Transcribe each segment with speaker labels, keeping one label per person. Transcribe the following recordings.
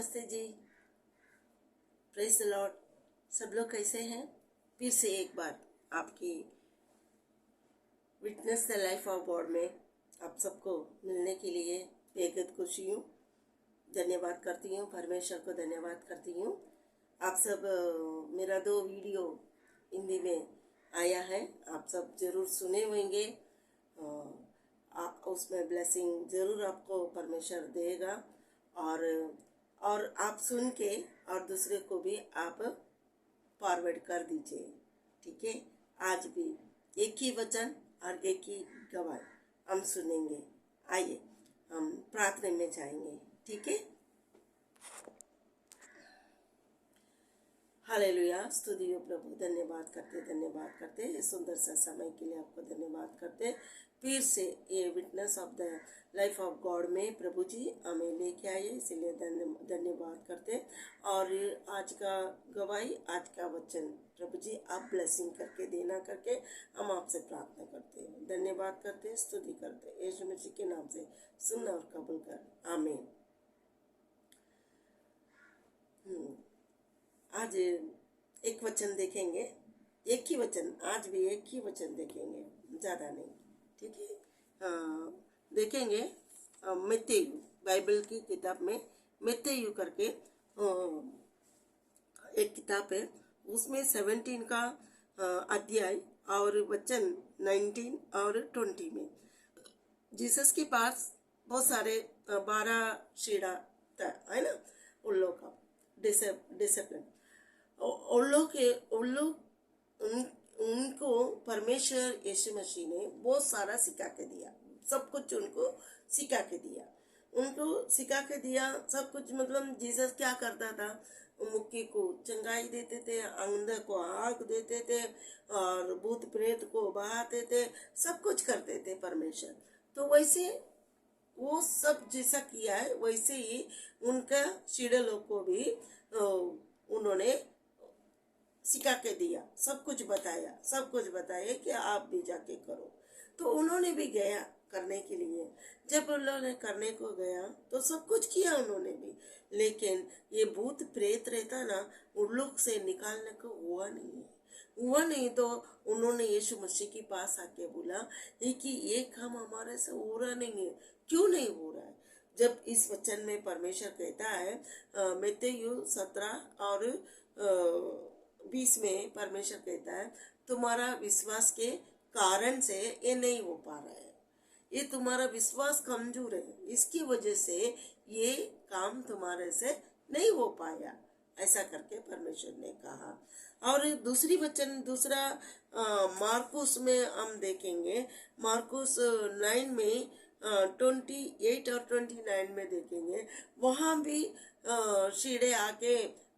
Speaker 1: नमस्ते जी। Praise the Lord. सब लोग कैसे हैं? फिर से एक बार आपकी witness the life of God में आप सबको मिलने के लिए बेहद खुशी हूँ। धन्यवाद करती हूँ, परमेश्वर को धन्यवाद करती हूँ। आप सब मेरा 2 वीडियो हिंदी में आया है, आप सब जरूर सुने होंगे। उसमें ब्लेसिंग ज़रूर आपको परमेश्वर देगा और आप सुन के और दूसरे को भी आप फॉरवर्ड कर दीजिए। ठीक है, आज भी एक ही वचन और एक ही गवाही हम सुनेंगे। आइए हम प्रार्थना में जाएंगे। ठीक है, हालेलुया। स्तुति हो प्रभु, धन्यवाद करते इस सुंदर सा समय के लिए आपको धन्यवाद करते। फिर से ये witness of the life of God में प्रभु जी हमें लेके आए, इसीलिए धन्यवाद करते। और आज का गवाही, आज का वचन प्रभु जी आप ब्लेसिंग करके देना करके हम आपसे प्रार्थना करते हैं, धन्यवाद करते, स्तुति करते। यीशु मसीह के नाम से सुन और कबूल कर, आमीन। आज एक वचन देखेंगे, एक ही वचन, आज भी एक ही वचन देखेंगे, ज़्यादा नहीं। ठीक है, देखेंगे मत्ती बाइबल की किताब में मत्ती करके एक किताब है, उसमें 17 का अध्याय और वचन 19 और 20 में जीसस के पास बहुत सारे 12 शीड़ा था, है ना, उन लोग का डिसिप्लिन। उनको परमेश्वर यीशु मसीह ने बहुत सारा सिखा के दिया, सब कुछ उनको सिखा के दिया, सब कुछ। मतलब जीसस क्या करता था, मुक्की को चंगाई देते थे, अंधे को आँख देते थे और भूत प्रेत को बहाते थे, सब कुछ करते थे परमेश्वर। तो वैसे वो सब जैसा किया है वैसे ही उनका सीढ़े लोग को भी उन्होंने सिखा के दिया, सब कुछ बताया कि आप भी जाके करो। तो उन्होंने भी गया करने के लिए। जब उन्होंने करने को गया तो सब कुछ किया उन्होंने भी, लेकिन ये भूत प्रेत रहता ना, उन लोग से निकालने को हुआ नहीं। तो उन्होंने यीशु मसीह के पास आके बोला कि ये काम हमारे से हो रहा नहीं है, क्यों नहीं हो रहा है? जब इस वचन में परमेश्वर कहता है मत्ती 17 और 20 में परमेश्वर कहता है तुम्हारा विश्वास के कारण से ये नहीं हो पा रहा है, ये तुम्हारा विश्वास कमजोर है, इसकी वजह से ये काम तुम्हारे से नहीं हो पाया, ऐसा करके परमेश्वर ने कहा। और दूसरा मार्कुस में हम देखेंगे, मार्कुस 9 में 28 और 29 में देखेंगे, वहाँ भी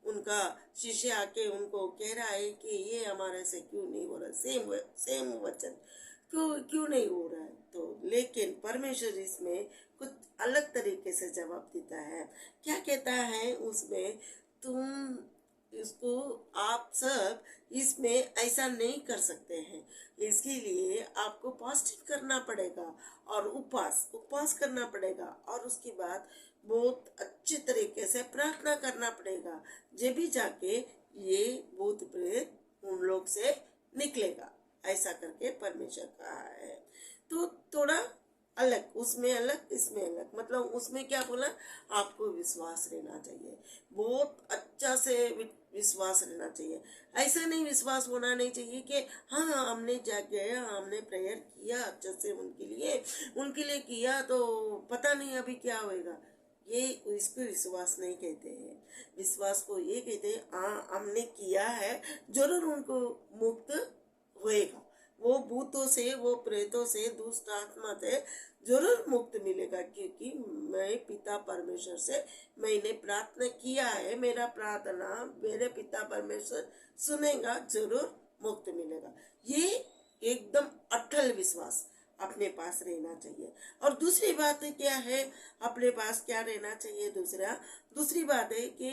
Speaker 1: उनका शिष्य आके उनको कह रहा है कि ये हमारे से क्यों नहीं हो रहा, सेम वचन क्यों नहीं हो रहा है। तो लेकिन परमेश्वर इसमें कुछ अलग तरीके से जवाब देता है। क्या कहता है उसमें, तुम इसको आप सब इसमें ऐसा नहीं कर सकते हैं, इसके लिए आपको फास्टिंग करना पड़ेगा और उपवास करना पड़ेगा, और उसके बाद बहुत अच्छे तरीके से प्रार्थना करना पड़ेगा, जब भी जाके ये भूत प्रेत उन लोग से निकलेगा, ऐसा करके परमेश्वर कहा है। तो थोड़ा अलग, उसमें अलग इसमें अलग, मतलब उसमें क्या बोला, आपको विश्वास रहना चाहिए, बहुत अच्छा से विश्वास रहना चाहिए। ऐसा नहीं विश्वास होना नहीं चाहिए कि हाँ हमने जाके हमने प्रेयर किया अच्छे से उनके लिए किया तो पता नहीं अभी क्या होएगा, ये इसको विश्वास नहीं कहते हैं। विश्वास को ये कहते हैं हाँ हमने किया है, जरूर उनको मुक्त होएगा, वो भूतों से, वो प्रेतों से, दुष्ट आत्मा से जरूर मुक्त मिलेगा, क्योंकि मैं पिता परमेश्वर से मैंने प्रार्थना किया है, मेरा प्रार्थना मेरे पिता परमेश्वर सुनेगा, जरूर मुक्त मिलेगा। ये एकदम अटल विश्वास अपने पास रहना चाहिए। और दूसरी बात क्या है, अपने पास क्या रहना चाहिए, दूसरी बात है कि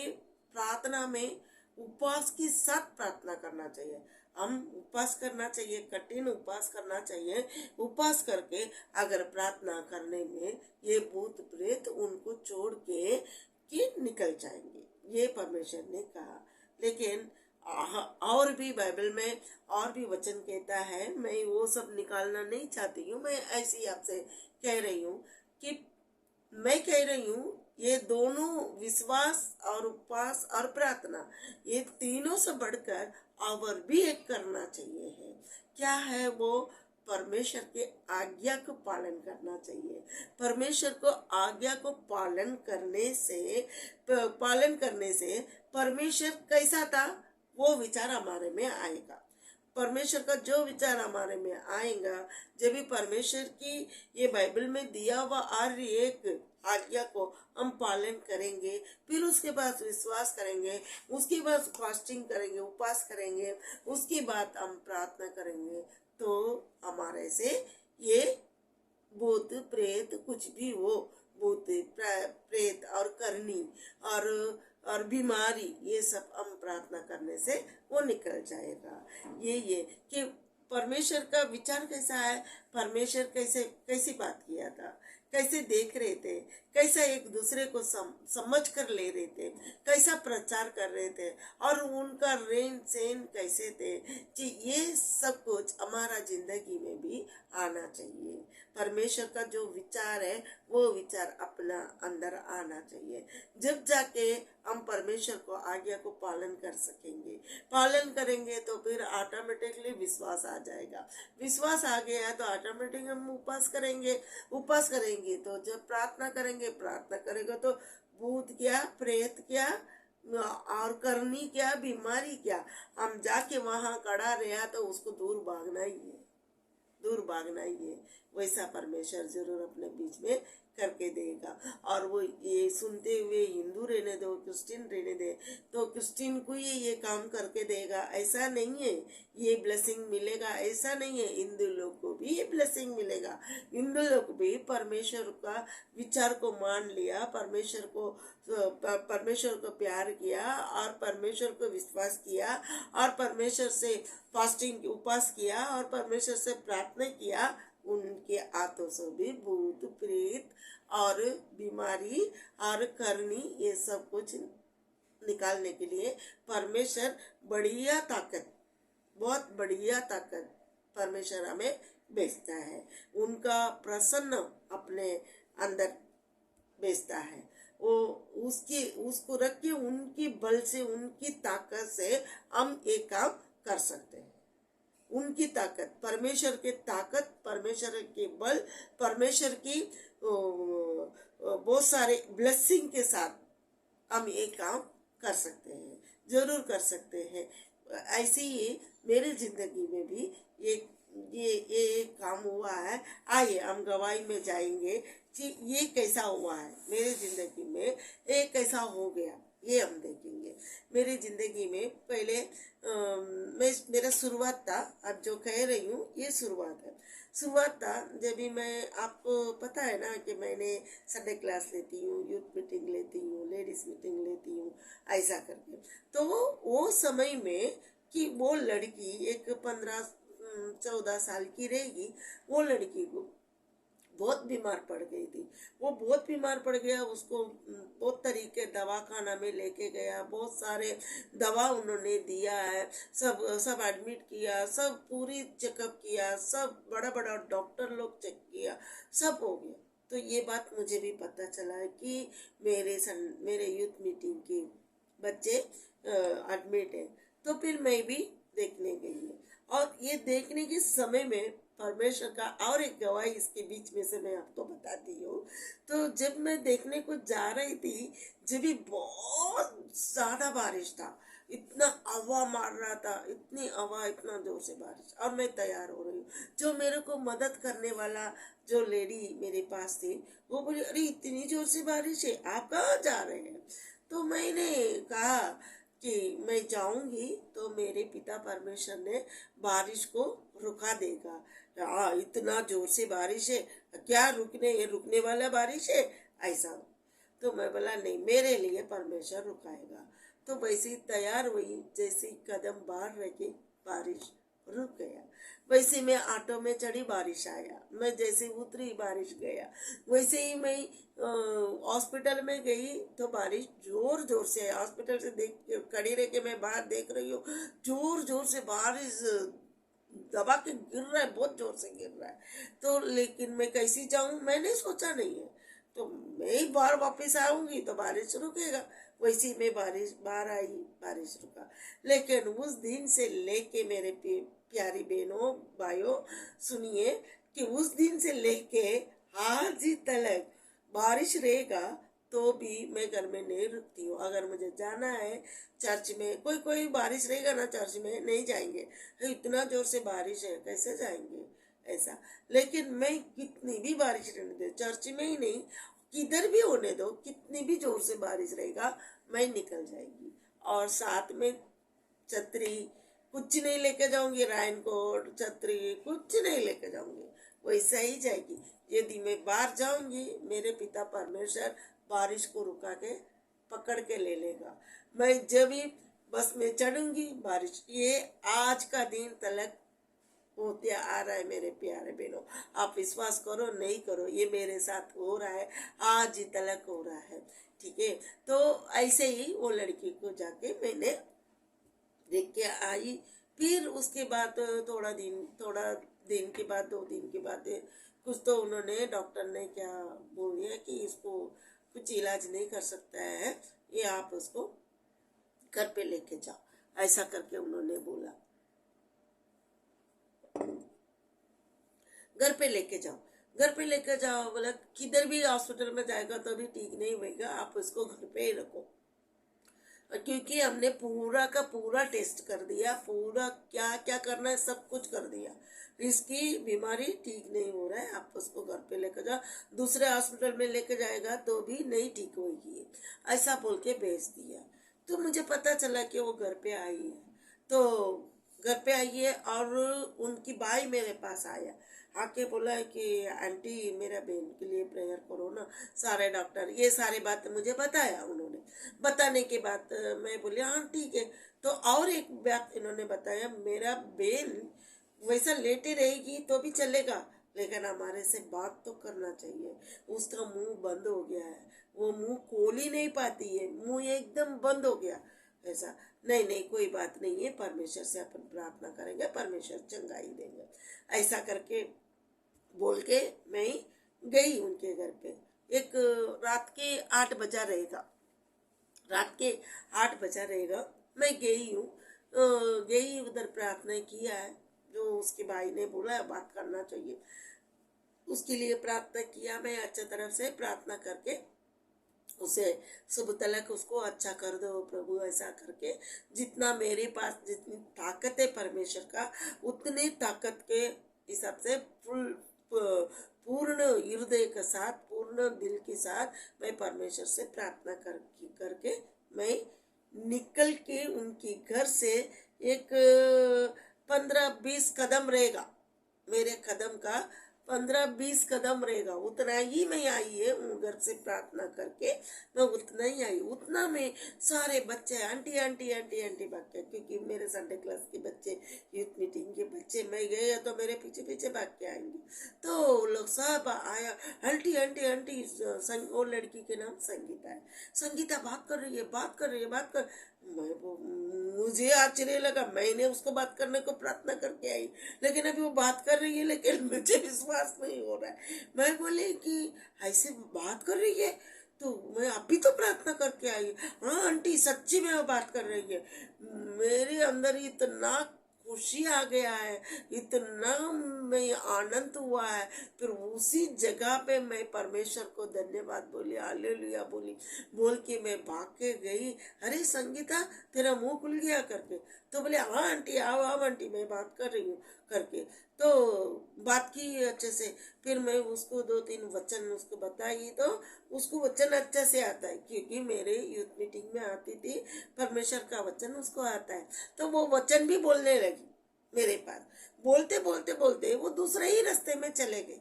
Speaker 1: प्रार्थना में उपवास के साथ प्रार्थना करना चाहिए। हम उपवास करना चाहिए, कठिन उपवास करना चाहिए। उपवास करके अगर प्रार्थना करने में ये भूत प्रेत उनको छोड़ के कि निकल जाएंगे, ये परमेश्वर ने कहा। लेकिन और भी बाइबल में और भी वचन कहता है, मैं वो सब निकालना नहीं चाहती हूँ, मैं ऐसे ही आपसे कह रही हूँ कि मैं कह रही हूँ ये दोनों, विश्वास और उपवास और प्रार्थना, ये तीनों से बढ़कर और भी एक करना चाहिए है। क्या है वो? परमेश्वर के आज्ञा को पालन करना चाहिए। परमेश्वर को आज्ञा को पालन करने से परमेश्वर कैसा था वो विचार हमारे में आएगा। परमेश्वर का जो विचार हमारे में आएगा, जब भी परमेश्वर की ये बाइबल में दिया हुआ हर एक आज्ञा को हम पालन करेंगे, फिर उसके बाद विश्वास करेंगे, उसके बाद फास्टिंग करेंगे, उपवास करेंगे, उसके बाद हम प्रार्थना करेंगे, तो हमारे से ये भूत प्रेत कुछ भी हो, भूत प्रेत और करनी और बीमारी, ये सब हम प्रार्थना करने से वो निकल जाएगा। ये कि परमेश्वर का विचार कैसा है, परमेश्वर कैसी बात किया था, कैसे देख रहे थे, कैसा एक दूसरे को समझ कर ले रहे थे, कैसा प्रचार कर रहे थे, और उनका रेन सेन कैसे थे, कि ये सब कुछ हमारा जिंदगी में भी आना चाहिए। परमेश्वर का जो विचार है वो विचार अपना अंदर आना चाहिए, जब जाके हम परमेश्वर को आज्ञा को पालन कर सकेंगे। पालन करेंगे तो फिर ऑटोमेटिकली विश्वास आ जाएगा। विश्वास आ गया तो ऑटोमेटिक हम उपवास करेंगे। उपवास करेंगे तो जब प्रार्थना करेंगे तो भूत क्या, प्रेत क्या और करनी क्या, बीमारी क्या, हम जाके वहां खड़ा रहा तो उसको दूर भागना ही है। वैसा परमेश्वर जरूर अपने बीच में करके देगा। और वो ये सुनते हुए हिंदू रहने दो, क्रिश्चियन रहने दे, तो क्रिश्चियन को ये काम करके देगा ऐसा नहीं है, ये ब्लेसिंग मिलेगा ऐसा नहीं है। हिंदू लोग को भी ये ब्लेसिंग मिलेगा। हिंदू लोग भी परमेश्वर का विचार को मान लिया, परमेश्वर को प्यार किया और परमेश्वर को विश्वास किया और परमेश्वर से फास्टिंग उपवास किया और परमेश्वर से प्रार्थना किया, उनके हाथों से भी भूत प्रेत और बीमारी और करनी ये सब कुछ निकालने के लिए परमेश्वर बहुत बढ़िया ताकत परमेश्वर हमें भेजता है। उनका प्रसन्न अपने अंदर भेजता है। वो उसको रख के उनकी बल से, उनकी ताकत से हम एक काम कर सकते हैं। उनकी ताकत, परमेश्वर की ताकत, परमेश्वर के बल, परमेश्वर की बहुत सारे ब्लेसिंग के साथ हम ये काम कर सकते हैं, जरूर कर सकते हैं। ऐसे ही मेरे जिंदगी में भी ये काम हुआ है। आइए हम गवाही में जाएंगे कि ये कैसा हुआ है मेरे जिंदगी में, ये कैसा हो गया, ये हम देखेंगे। मेरी जिंदगी में पहले मेरा शुरुआत था, अब जो कह रही हूँ ये शुरुआत था जब भी मैं, आपको पता है ना कि मैंने संडे क्लास लेती हूँ, यूथ मीटिंग लेती हूँ, लेडीज मीटिंग लेती हूँ, ऐसा करके। तो वो समय में कि वो लड़की एक 15-14 साल की रहेगी, वो लड़की को बहुत बीमार पड़ गई थी। वो बहुत बीमार पड़ गया, उसको बहुत तरीके दवाखाना में लेके गया, बहुत सारे दवा उन्होंने दिया है, सब एडमिट किया, सब पूरी चेकअप किया, सब बड़ा बड़ा डॉक्टर लोग चेक किया, सब हो गया। तो ये बात मुझे भी पता चला है कि मेरे यूथ मीटिंग के बच्चे एडमिट है। तो फिर मैं भी देखने गई हूँ, और ये देखने के समय में परमेश्वर का और एक गवाही इसके बीच में से मैं आपको बताती हूँ। तो जब मैं देखने को जा रही थी, जब भी बहुत ज्यादा बारिश था, इतना हवा मार रहा था, इतनी हवा, इतना जोर से बारिश, और मैं तैयार हो रही हूँ। जो मेरे को मदद करने वाला जो लेडी मेरे पास थी, वो बोली, अरे इतनी जोर से बारिश है, आप कहाँ जा रहे हैं? तो मैंने कहा कि मैं जाऊंगी तो मेरे पिता परमेश्वर ने बारिश को रुका देगा। इतना जोर से बारिश है, क्या रुकने वाला बारिश है ऐसा? तो मैं बोला नहीं, मेरे लिए परमेश्वर रुकाएगा। तो वैसे ही तैयार हुई, जैसे कदम बाहर रखे बारिश रुक गया। वैसे मैं ऑटो में चढ़ी, बारिश आया, मैं जैसे उतरी बारिश गया। वैसे ही मैं हॉस्पिटल में गई तो बारिश जोर जोर से, हॉस्पिटल से देख के खड़ी रह के मैं बाहर देख रही हूँ, जोर जोर से बारिश दबा के गिर रहा है, बहुत जोर से गिर रहा है। तो लेकिन मैं कैसी जाऊं, मैंने सोचा नहीं है। तो मैं एक बार वापस आऊंगी तो बारिश रुकेगा। वैसी मैं बारिश बाहर आई, बारिश रुका। लेकिन उस दिन से लेके मेरे प्यारी बहनों भाइयों, सुनिए कि उस दिन से लेके आज ही तक बारिश रहेगा तो भी मैं घर में नहीं रुकती हूँ। अगर मुझे जाना है चर्च में, कोई कोई बारिश रहेगा ना, चर्च में नहीं जाएंगे, इतना जोर से बारिश है कैसे जाएंगे ऐसा। लेकिन मैं कितनी भी बारिश रहने दे, चर्च में ही नहीं, किधर भी होने दो, कितनी भी जोर से बारिश रहेगा मैं निकल जाएगी। और साथ में छतरी कुछ नहीं लेके जाऊंगी, रेनकोट छतरी कुछ नहीं लेके जाऊंगी, वैसा ही जाएगी। यदि मैं बाहर जाऊंगी, मेरे पिता परमेश्वर बारिश को रुका के पकड़ के ले लेगा। मैं जब भी बस में चढ़ूंगी, बारिश, ये आज का दिन तलक होते आ रहा है मेरे प्यारे बहनों। आप विश्वास करो नहीं करो, ये मेरे साथ हो रहा है, आज ही तलक हो रहा है। ठीक है, तो ऐसे ही वो लड़की को जाके मैंने देख के आई। फिर उसके बाद थोड़ा दिन के बाद, 2 दिन के बाद कुछ तो उन्होंने, डॉक्टर ने क्या बोल दिया कि इसको कुछ इलाज नहीं कर सकता है, ये आप उसको घर पे लेके जाओ, ऐसा करके उन्होंने बोला। घर पे लेके जाओ, घर पे लेके जाओ, बोला किधर भी हॉस्पिटल में जाएगा तो भी ठीक नहीं होगा, आप उसको घर पे ही रखो। क्योंकि हमने पूरा का पूरा टेस्ट कर दिया, पूरा क्या क्या करना है सब कुछ कर दिया, इसकी बीमारी ठीक नहीं हो रहा है, आप उसको घर पे लेकर जाओ। दूसरे हॉस्पिटल में लेकर जाएगा तो भी नहीं ठीक होगी, ऐसा बोल के भेज दिया। तो मुझे पता चला कि वो घर पे आई है। तो घर पे आई है और उनकी भाई मेरे पास आया, आके बोला है कि आंटी मेरा बहन के लिए प्रेयर करो ना। सारे डॉक्टर ये सारे बात मुझे बताया उन्होंने। बताने के बाद मैं बोली हाँ ठीक है। तो और एक बात इन्होंने बताया, मेरा बहन वैसा लेटे रहेगी तो भी चलेगा, लेकिन हमारे से बात तो करना चाहिए। उसका मुंह बंद हो गया है, वो मुंह खोल ही नहीं पाती है, मुंह एकदम बंद हो गया ऐसा। नहीं नहीं कोई बात नहीं है, परमेश्वर से अपन प्रार्थना करेंगे, परमेश्वर चंगाई देंगे, ऐसा करके बोल के मैं गई उनके घर पे। एक रात के 8 बजा रहेगा, रात के 8 बजा रहेगा, मैं गई हूँ। गई उधर प्रार्थना किया है, जो उसके भाई ने बोला है बात करना चाहिए, उसके लिए प्रार्थना किया। मैं अच्छे तरफ से प्रार्थना करके उसे सुबह तलक उसको अच्छा कर दो प्रभु, ऐसा करके जितना मेरे पास जितनी ताकत है परमेश्वर का, उतनी ताकत के हिसाब से पूर्ण हृदय के साथ, पूर्ण दिल के साथ मैं परमेश्वर से प्रार्थना करके मैं निकल के उनके घर से एक 15-20 कदम रहेगा, मेरे कदम का 15-20 कदम रहेगा, उतना ही मैं आई है घर से प्रार्थना करके, मैं उतना ही आई। उतना में सारे बच्चे आंटी आंटी आंटी आंटी भाग के, क्योंकि मेरे संडे क्लास के बच्चे, यूथ मीटिंग के बच्चे, मैं गए तो मेरे पीछे पीछे भाग के आएंगे। तो लोग सब आया, आंटी आंटी आंटी। वो लड़की के नाम संगीता है, संगीता बात कर रही है, बात कर रही है, बात कर। मुझे आश्चर्य लगा, मैंने उसको बात करने को प्रार्थना करके आई, लेकिन अभी वो बात कर रही है, लेकिन मुझे विश्वास नहीं हो रहा है। मैं बोली कि ऐसे बात कर रही है, तो मैं अभी तो प्रार्थना करके आई। हाँ आंटी सच्ची में वो बात कर रही है। मेरे अंदर इतना खुशी आ गया है, इतना मैं आनंद हुआ है। फिर उसी जगह पे मैं परमेश्वर को धन्यवाद बोली, हालेलुया बोली, बोल के मैं भाग के गई। अरे संगीता तेरा मुंह खुल गया करके। तो बोले हाँ आंटी, आओ आओ आंटी, मैं बात कर रही हूँ करके। तो बात की अच्छे से। फिर मैं उसको 2-3 वचन उसको बताई, तो उसको वचन अच्छे से आता है, क्योंकि मेरे यूथ मीटिंग में आती थी, परमेश्वर का वचन उसको आता है। तो वो वचन भी बोलने लगी मेरे पास। बोलते बोलते बोलते वो दूसरे ही रास्ते में चले गए,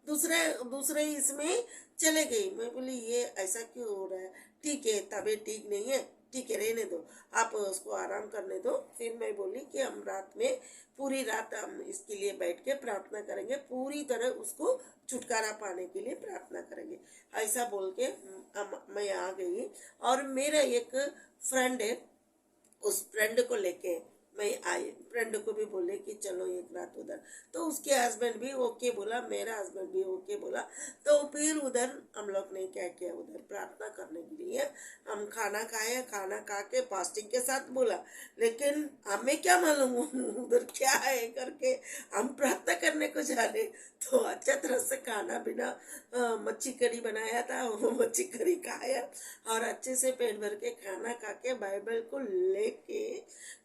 Speaker 1: दूसरे इसमें चले गई। मैं बोली ये ऐसा क्यों हो रहा है? ठीक है, तबीयत ठीक नहीं है, ठीक है रहने दो, आप उसको आराम करने दो। फिर मैं बोली कि हम रात में पूरी रात हम इसके लिए बैठ के प्रार्थना करेंगे, पूरी तरह उसको छुटकारा पाने के लिए प्रार्थना करेंगे। ऐसा बोल के मैं आ गई। और मेरा एक फ्रेंड है, उस फ्रेंड को लेके मैं आई। फ्रेंड को भी बोले कि चलो एक रात उधर, तो उसके हस्बैंड भी ओके बोला, मेरा हस्बैंड भी ओके बोला। तो फिर उधर हम लोग ने क्या किया, उधर प्रार्थना करने के लिए हम खाना खाए। खाना खा के फास्टिंग के साथ बोला, लेकिन हमें क्या मालूम उधर क्या है करके हम प्रार्थना करने को जा रहे। तो अच्छा तरह से खाना बिना मच्छी करी बनाया था, वो मच्छी करी खाया और अच्छे से पेट भर के खाना खा के बाइबल को लेके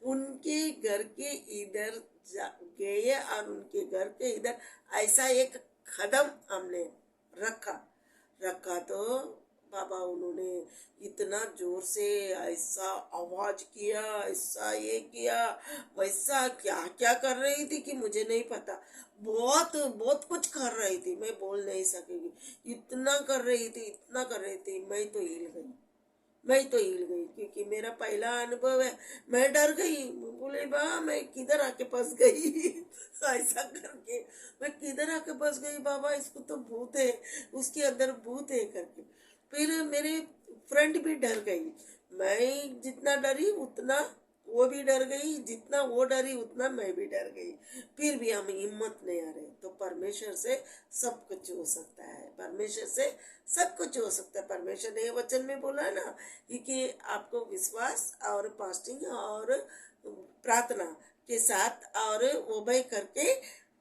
Speaker 1: उनके घर के इधर गए और उनके घर के इधर ऐसा एक कदम हमने रखा रखा तो बाबा उन्होंने इतना जोर से ऐसा आवाज किया, ऐसा ये किया, वैसा क्या क्या कर रही थी कि मुझे नहीं पता। बहुत बहुत कुछ कर रही थी, मैं बोल नहीं सकेगी। इतना कर रही थी, इतना कर रही थी, मैं तो हिल गई। मैं तो हिल गई क्योंकि मेरा पहला अनुभव है। मैं डर गई, बोले बा मैं किधर आके फंस गई ऐसा करके मैं किधर आके फंस गई, बाबा इसको तो भूत है, उसके अंदर भूत है करके। फिर मेरे फ्रेंड भी डर गई। मैं जितना डरी उतना वो भी डर गई, जितना वो डरी उतना मैं भी डर गई। फिर भी हमें हिम्मत नहीं आ रही। तो परमेश्वर से सब कुछ हो सकता है, परमेश्वर से सब कुछ हो सकता है। परमेश्वर ने वचन में बोला है ना कि आपको विश्वास और फास्टिंग और प्रार्थना के साथ और उभय करके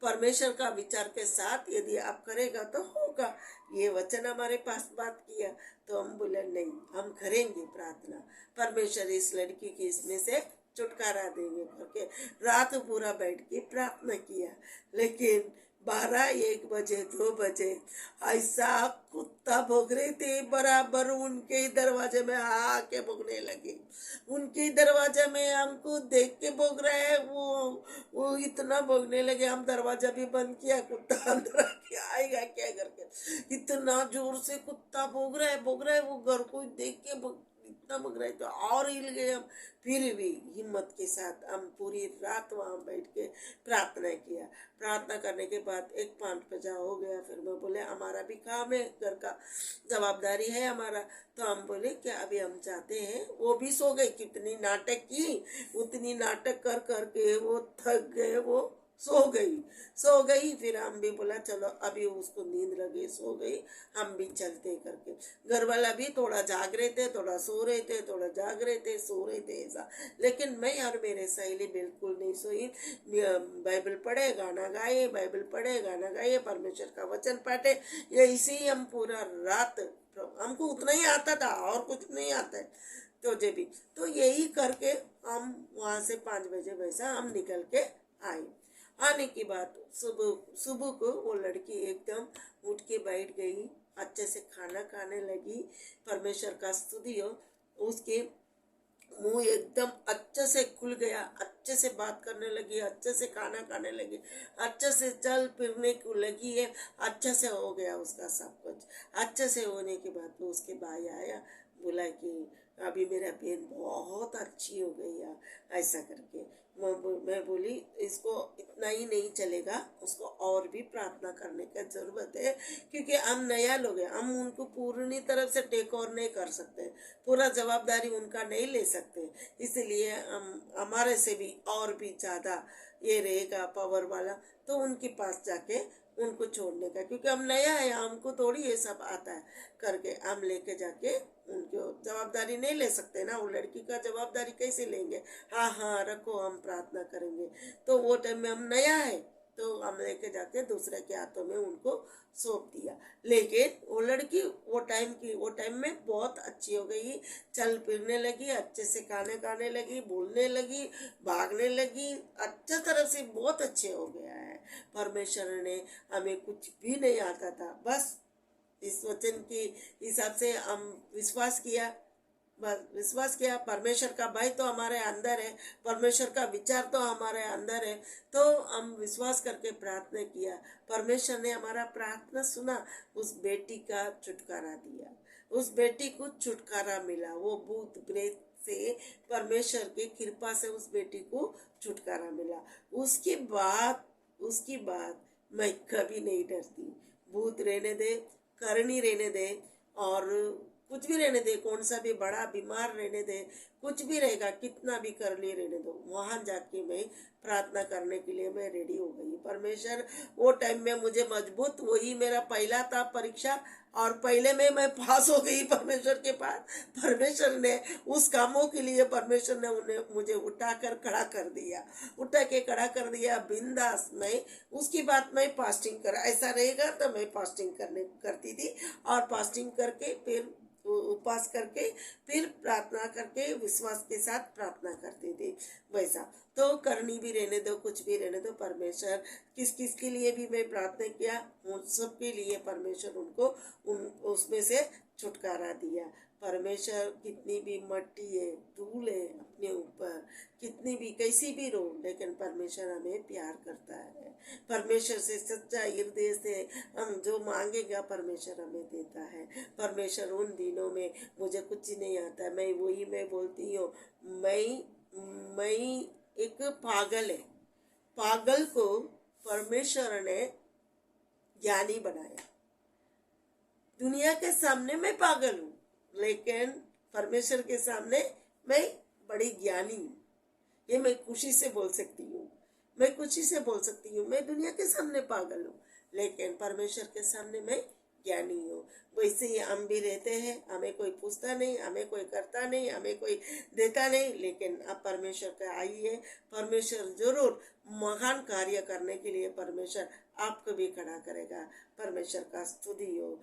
Speaker 1: परमेश्वर का विचार के साथ यदि आप करेगा तो होगा। ये वचन हमारे पास बात किया तो हम बोले नहीं, हम करेंगे प्रार्थना, परमेश्वर इस लड़की की इसमें से छुटकारा देंगे करके रात पूरा बैठ के प्रार्थना किया। लेकिन 12 1 बजे 2 बजे ऐसा कुत्ता भौंक रहे थे, बराबर उनके दरवाजे में आके भौंकने लगे। उनके दरवाजे में हमको देख के भौंक रहे हैं, वो इतना भौंकने लगे। हम दरवाजा भी बंद किया, कुत्ता अंदर आके आएगा क्या करके। इतना जोर से कुत्ता भौंक रहा है, वो घर को देख के इतना भौंक रहे थे और हिल गए हम। फिर भी हिम्मत के साथ हम पूरी रात वहाँ बैठ के प्रार्थना किया। प्रार्थना करने के बाद 1 5 बजा हो गया। फिर मैं बोले हमारा भी काम है, घर का जवाबदारी है हमारा। तो हम बोले कि अभी हम जाते हैं। वो भी सो गई, कितनी नाटक की, उतनी नाटक कर करके वो थक गए, वो सो गई। फिर हम भी बोला चलो अभी उसको नींद लगी, सो गई, हम भी चलते करके। घर वाला भी थोड़ा जाग रहे थे, थोड़ा सो रहे थे, थोड़ा जाग रहे थे, सो रहे थे ऐसा। लेकिन मैं और मेरे सहेली बिल्कुल नहीं सोई। बाइबल पढ़े गाना गाए, बाइबल पढ़े गाना गाए, परमेश्वर का वचन पढ़े। ये इसी हम पूरा रात, हमको उतना ही आता था और कुछ नहीं आता है। तो जे भी तो यही करके हम वहाँ से 5 बजे वैसा हम निकल के आए। आने के बाद सुबह सुबह को वो लड़की एकदम उठ के बैठ गई, अच्छे से खाना खाने लगी। परमेश्वर का स्तुति हो। उसके मुंह एकदम अच्छे से खुल गया, अच्छे से बात करने लगी, अच्छे से खाना खाने लगी, अच्छे से चल फिरने को लगी है। अच्छे से हो गया उसका सब कुछ। अच्छे से होने के बाद तो उसके भाई आया, बोला कि अभी मेरा बहन बहुत अच्छी हो गई है ऐसा करके। मैं बोली इसको इतना ही नहीं चलेगा, उसको और भी प्रार्थना करने की जरूरत है, क्योंकि हम नया लोग हैं, हम उनको पूरी तरफ से टेक ओवर नहीं कर सकते, पूरा जवाबदारी उनका नहीं ले सकते। इसलिए हम हमारे से भी और भी ज़्यादा ये रहेगा पावर वाला, तो उनके पास जाके उनको छोड़ने का, क्योंकि हम नया है, हमको थोड़ी ये सब आता है करके हम लेके जाके उनको जवाबदारी नहीं ले सकते ना। वो लड़की का जवाबदारी कैसे लेंगे। हाँ हाँ रखो, हम प्रार्थना करेंगे। तो वो टाइम में हम नया है, तो हम लेके जाके दूसरे के हाथों में उनको सौंप दिया। लेकिन वो लड़की वो टाइम में बहुत अच्छी हो गई, चल फिरने लगी, अच्छे से खाने खाने लगी, बोलने लगी, भागने लगी, अच्छा तरह से बहुत अच्छे हो गया है। परमेश्वर ने हमें कुछ भी नहीं आता था, बस इस वचन के हिसाब से हम विश्वास किया, बस विश्वास किया। परमेश्वर का भय तो हमारे अंदर है, परमेश्वर का विचार तो हमारे अंदर है, तो हम विश्वास करके प्रार्थना किया। परमेश्वर ने हमारा प्रार्थना सुना, उस बेटी का छुटकारा दिया, उस बेटी को छुटकारा मिला। वो भूत प्रेत से परमेश्वर की कृपा से उस बेटी को छुटकारा मिला। उसकी बात मैं कभी नहीं डरती। भूत रहने दे, करनी रहने दे, और कुछ भी रहने दे, कौन सा भी बड़ा बीमार रहने दे, कुछ भी रहेगा, कितना भी कर लिए रहने दो, वहां जाके मैं प्रार्थना करने के लिए मैं रेडी हो गई। परमेश्वर वो टाइम में मुझे मजबूत, वही मेरा पहला था परीक्षा, और पहले में मैं पास हो गई परमेश्वर के पास। परमेश्वर ने उस कामों के लिए परमेश्वर ने उन्हें मुझे उठाकर खड़ा कर दिया, उठा के खड़ा कर दिया बिंदास। मैं उसकी बात मैं फास्टिंग कर, ऐसा रहेगा तो मैं फास्टिंग करती थी, और फास्टिंग करके फिर उपवास करके फिर प्रार्थना करके विश्वास के साथ प्रार्थना करते थे। वैसा तो करनी भी रहने दो, कुछ भी रहने दो, परमेश्वर किस किस के लिए भी मैं प्रार्थना किया, उन सब के लिए परमेश्वर उनको उसमें से छुटकारा दिया। परमेश्वर कितनी भी मट्टी है, धूल है अपने ऊपर, कितनी भी कैसी भी रो, लेकिन परमेश्वर हमें प्यार करता है। परमेश्वर से सच्चा हृदय से हम जो मांगेगा परमेश्वर हमें देता है। परमेश्वर उन दिनों में मुझे कुछ नहीं आता, मैं बोलती हूँ, मैं एक पागल है, पागल को परमेश्वर ने ज्ञानी बनाया। दुनिया के सामने मैं पागल हूँ, लेकिन परमेश्वर के सामने मैं बड़ी ज्ञानी हूँ। ये मैं खुशी से बोल सकती हूँ, मैं खुशी से बोल सकती हूँ। मैं दुनिया के सामने पागल हूँ, लेकिन परमेश्वर के सामने मैं ज्ञानी हूँ। वैसे ही हम भी रहते हैं, हमें कोई पूछता नहीं, हमें कोई करता नहीं, हमें कोई देता नहीं, लेकिन अब परमेश्वर का आई है। परमेश्वर जरूर महान कार्य करने के लिए परमेश्वर आपको भी खड़ा करेगा। परमेश्वर का स्तुति हो।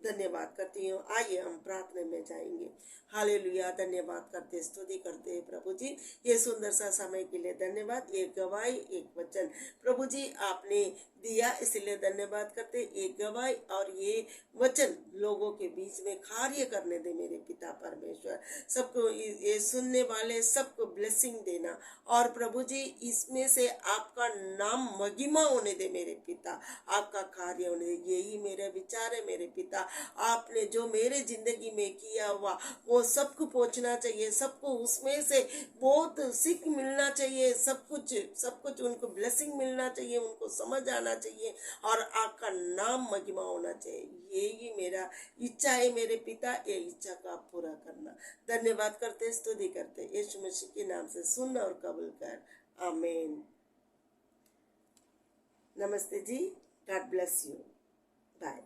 Speaker 1: धन्यवाद करती हूँ। आइए हम प्रार्थना में जाएंगे। हालेलुया, धन्यवाद करते, स्तुति करते प्रभु जी, ये सुंदर सा समय के लिए धन्यवाद। एक गवाही, एक वचन प्रभु जी आपने दिया, इसलिए धन्यवाद करते। एक गवाही और ये वचन लोगों के बीच में कार्य करने दे मेरे पिता परमेश्वर। सबको ये सुनने वाले सबको ब्लेसिंग देना, और प्रभु जी इसमें से आपका नाम महिमा होने दे मेरे पिता, आपका कार्य होने दे। यही मेरा विचार है मेरे पिता। आपने जो मेरे जिंदगी में किया हुआ वो सबको पहुंचना चाहिए, सबको उसमें से बहुत सीख मिलना चाहिए, सब कुछ उनको ब्लेसिंग मिलना चाहिए, उनको समझ आना चाहिए, और आपका नाम महिमा होना चाहिए। यही मेरा इच्छा है मेरे पिता, ये इच्छा का आप पूरा करना। धन्यवाद करते, स्तुति करते, यीशु मसीह के नाम से सुन और कबूल कर, आमीन। नमस्ते जी, गॉड ब्लेस यू, बाय।